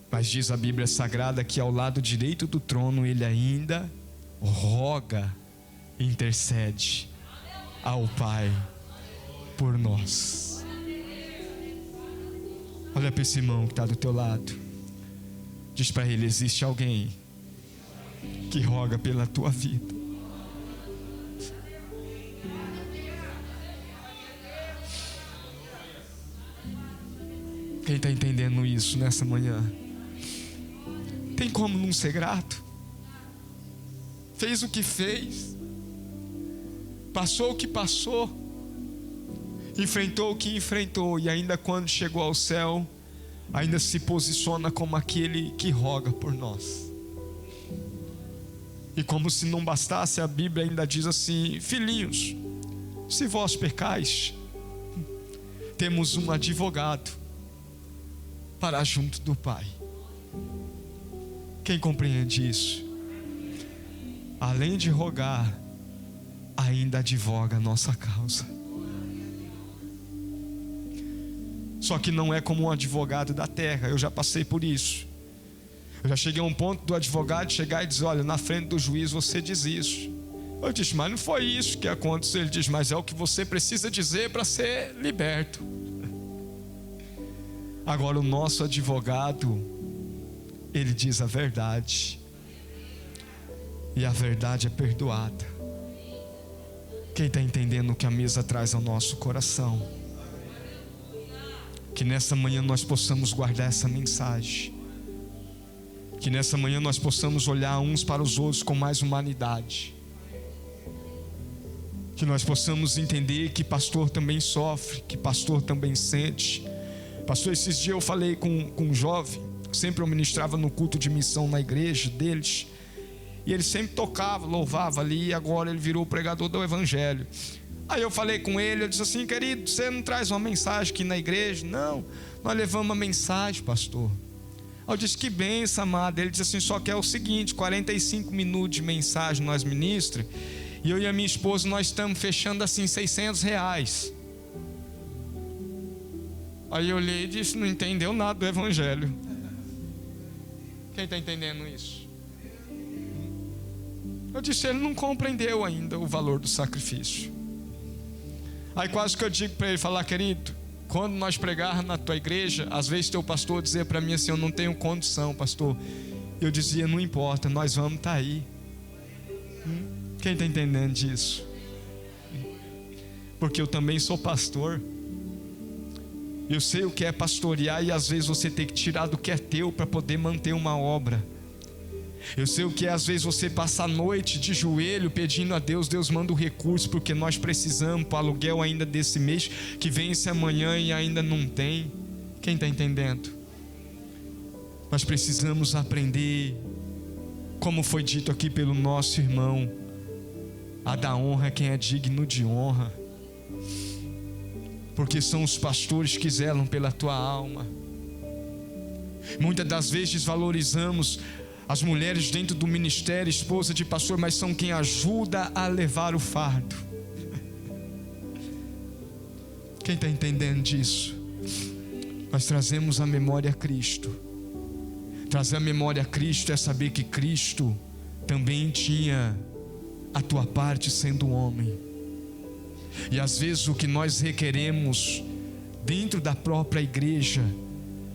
Mas diz a Bíblia Sagrada que ao lado direito do trono ele ainda roga, intercede ao Pai por nós. Olha para esse irmão que está do teu lado, diz para ele: existe alguém que roga pela tua vida. Quem está entendendo isso nessa manhã? Tem como não ser grato? Fez o que fez, passou o que passou, enfrentou o que enfrentou, e ainda quando chegou ao céu, ainda se posiciona como aquele que roga por nós. E como se não bastasse, a Bíblia ainda diz assim: filhinhos, se vós pecais, temos um advogado para junto do Pai. Quem compreende isso? Além de rogar, ainda advoga a nossa causa. Só que não é como um advogado da terra. Eu já passei por isso. Eu já cheguei a um ponto do advogado chegar e dizer: olha, na frente do juiz você diz isso. Eu disse: mas não foi isso que aconteceu. Ele diz: mas é o que você precisa dizer para ser liberto. Agora o nosso advogado, ele diz a verdade, e a verdade é perdoada. Quem está entendendo o que a mesa traz ao nosso coração? Que nessa manhã nós possamos guardar essa mensagem, que nessa manhã nós possamos olhar uns para os outros com mais humanidade, que nós possamos entender que pastor também sofre, que pastor também sente. Pastor, esses dias eu falei com um jovem, sempre eu ministrava no culto de missão na igreja deles, e ele sempre tocava, louvava ali, e agora ele virou pregador do evangelho. Aí eu falei com ele, eu disse assim: querido, você não traz uma mensagem aqui na igreja? Não, nós levamos uma mensagem, pastor. Eu disse: que benção, amado. Ele disse assim: só que é o seguinte, 45 minutos de mensagem nós ministra, e eu e a minha esposa nós estamos fechando assim R$600. Aí eu olhei e disse: não entendeu nada do evangelho. Quem está entendendo isso? Eu disse: ele não compreendeu ainda o valor do sacrifício. Aí quase que eu digo para ele, falar: querido, quando nós pregar na tua igreja, às vezes teu pastor dizia para mim assim: eu não tenho condição, pastor. Eu dizia: não importa, nós vamos estar aí. Quem está entendendo disso? Porque eu também sou pastor. Eu sei o que é pastorear, e às vezes você tem que tirar do que é teu para poder manter uma obra. Eu sei o que é às vezes você passar a noite de joelho pedindo a Deus: Deus, manda o recurso, porque nós precisamos para o aluguel ainda desse mês, que vence amanhã e ainda não tem. Quem está entendendo? Nós precisamos aprender, como foi dito aqui pelo nosso irmão, a dar honra a quem é digno de honra, porque são os pastores que zelam pela tua alma. Muitas das vezes desvalorizamos as mulheres dentro do ministério, esposa de pastor, mas são quem ajuda a levar o fardo. Quem está entendendo disso? Nós trazemos a memória a Cristo. Trazer a memória a Cristo é saber que Cristo também tinha a tua parte sendo homem. E às vezes o que nós requeremos dentro da própria igreja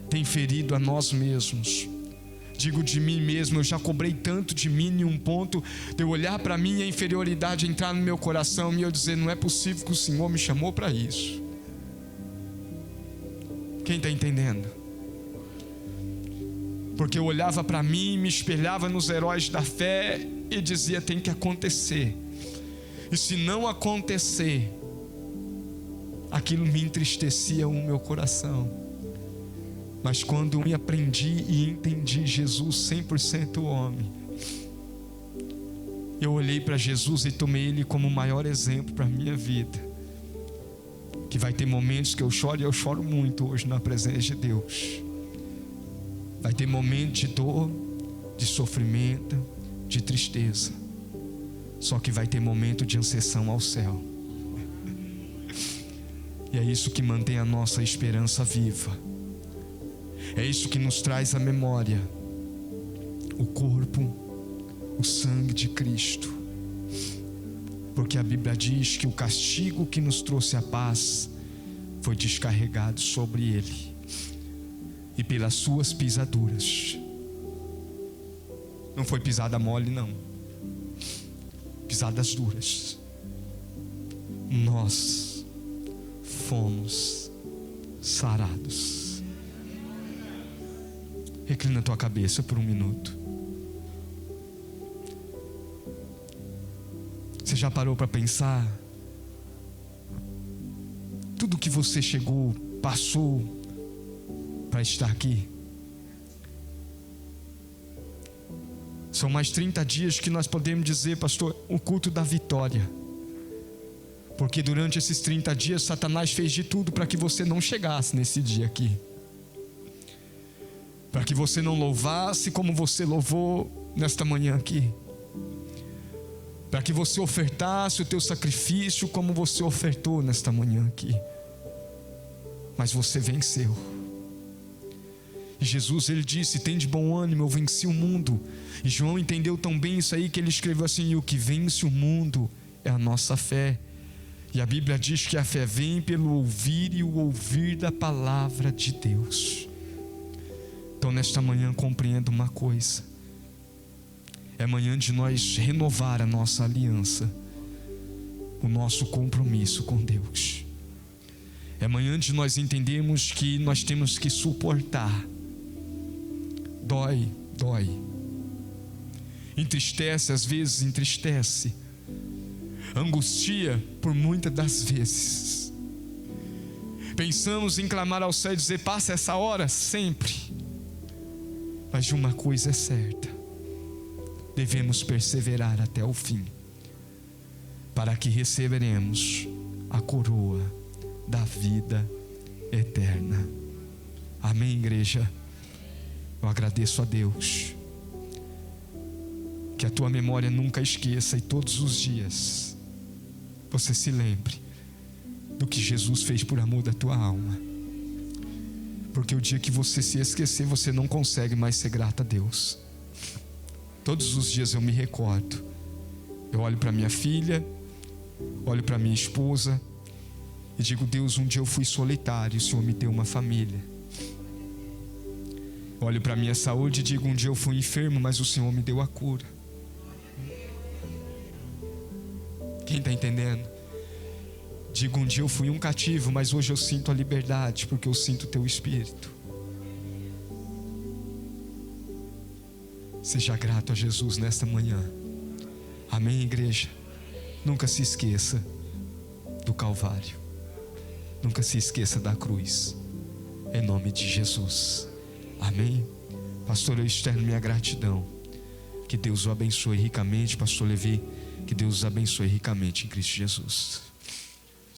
tem ferido a nós mesmos. Digo de mim mesmo, eu já cobrei tanto de mim em um ponto de eu olhar para mim e a inferioridade entrar no meu coração e eu dizer: não é possível que o Senhor me chamou para isso. Quem está entendendo? Porque eu olhava para mim, me espelhava nos heróis da fé e dizia: tem que acontecer. E se não acontecer, aquilo me entristecia o meu coração. Mas quando eu aprendi e entendi Jesus 100% homem, eu olhei para Jesus e tomei Ele como o maior exemplo para a minha vida. Que vai ter momentos que eu choro, e eu choro muito hoje na presença de Deus. Vai ter momentos de dor, de sofrimento, de tristeza. Só que vai ter momento de ascensão ao céu. E é isso que mantém a nossa esperança viva. É isso que nos traz à memória o corpo, o sangue de Cristo. Porque a Bíblia diz que o castigo que nos trouxe a paz foi descarregado sobre Ele. E pelas suas pisaduras, não foi pisada mole não, pisadas duras, nós fomos sarados. Reclina a tua cabeça por um minuto. Você já parou para pensar tudo que você chegou, passou para estar aqui? São mais 30 dias que nós podemos dizer, pastor, o culto da vitória. Porque durante esses 30 dias Satanás fez de tudo para que você não chegasse nesse dia aqui, para que você não louvasse como você louvou nesta manhã aqui, para que você ofertasse o teu sacrifício como você ofertou nesta manhã aqui. Mas você venceu. E Jesus, ele disse: tem de bom ânimo, eu venci o mundo. E João entendeu tão bem isso aí que ele escreveu assim: e o que vence o mundo é a nossa fé. E a Bíblia diz que a fé vem pelo ouvir, e o ouvir da palavra de Deus. Então nesta manhã compreenda uma coisa: é manhã de nós renovar a nossa aliança, o nosso compromisso com Deus. É manhã de nós entendermos que nós temos que suportar. Dói, dói. Entristece, às vezes entristece. Angustia por muitas das vezes. Pensamos em clamar ao céu e dizer: passa essa hora sempre. Mas de uma coisa é certa: devemos perseverar até o fim, para que receberemos a coroa da vida eterna. Amém, igreja? Eu agradeço a Deus. Que a tua memória nunca esqueça, e todos os dias você se lembre do que Jesus fez por amor da tua alma. Porque o dia que você se esquecer, você não consegue mais ser grato a Deus. Todos os dias eu me recordo. Eu olho para minha filha, olho para minha esposa e digo: Deus, um dia eu fui solitário, o Senhor me deu uma família. Olho para minha saúde e digo: um dia eu fui enfermo, mas o Senhor me deu a cura. Quem está entendendo? Digo: um dia eu fui um cativo, mas hoje eu sinto a liberdade, porque eu sinto o teu Espírito. Seja grato a Jesus nesta manhã. Amém, igreja? Nunca se esqueça do Calvário. Nunca se esqueça da cruz. Em nome de Jesus. Amém? Pastor, eu externo minha gratidão. Que Deus o abençoe ricamente. Pastor Levi, que Deus os abençoe ricamente em Cristo Jesus.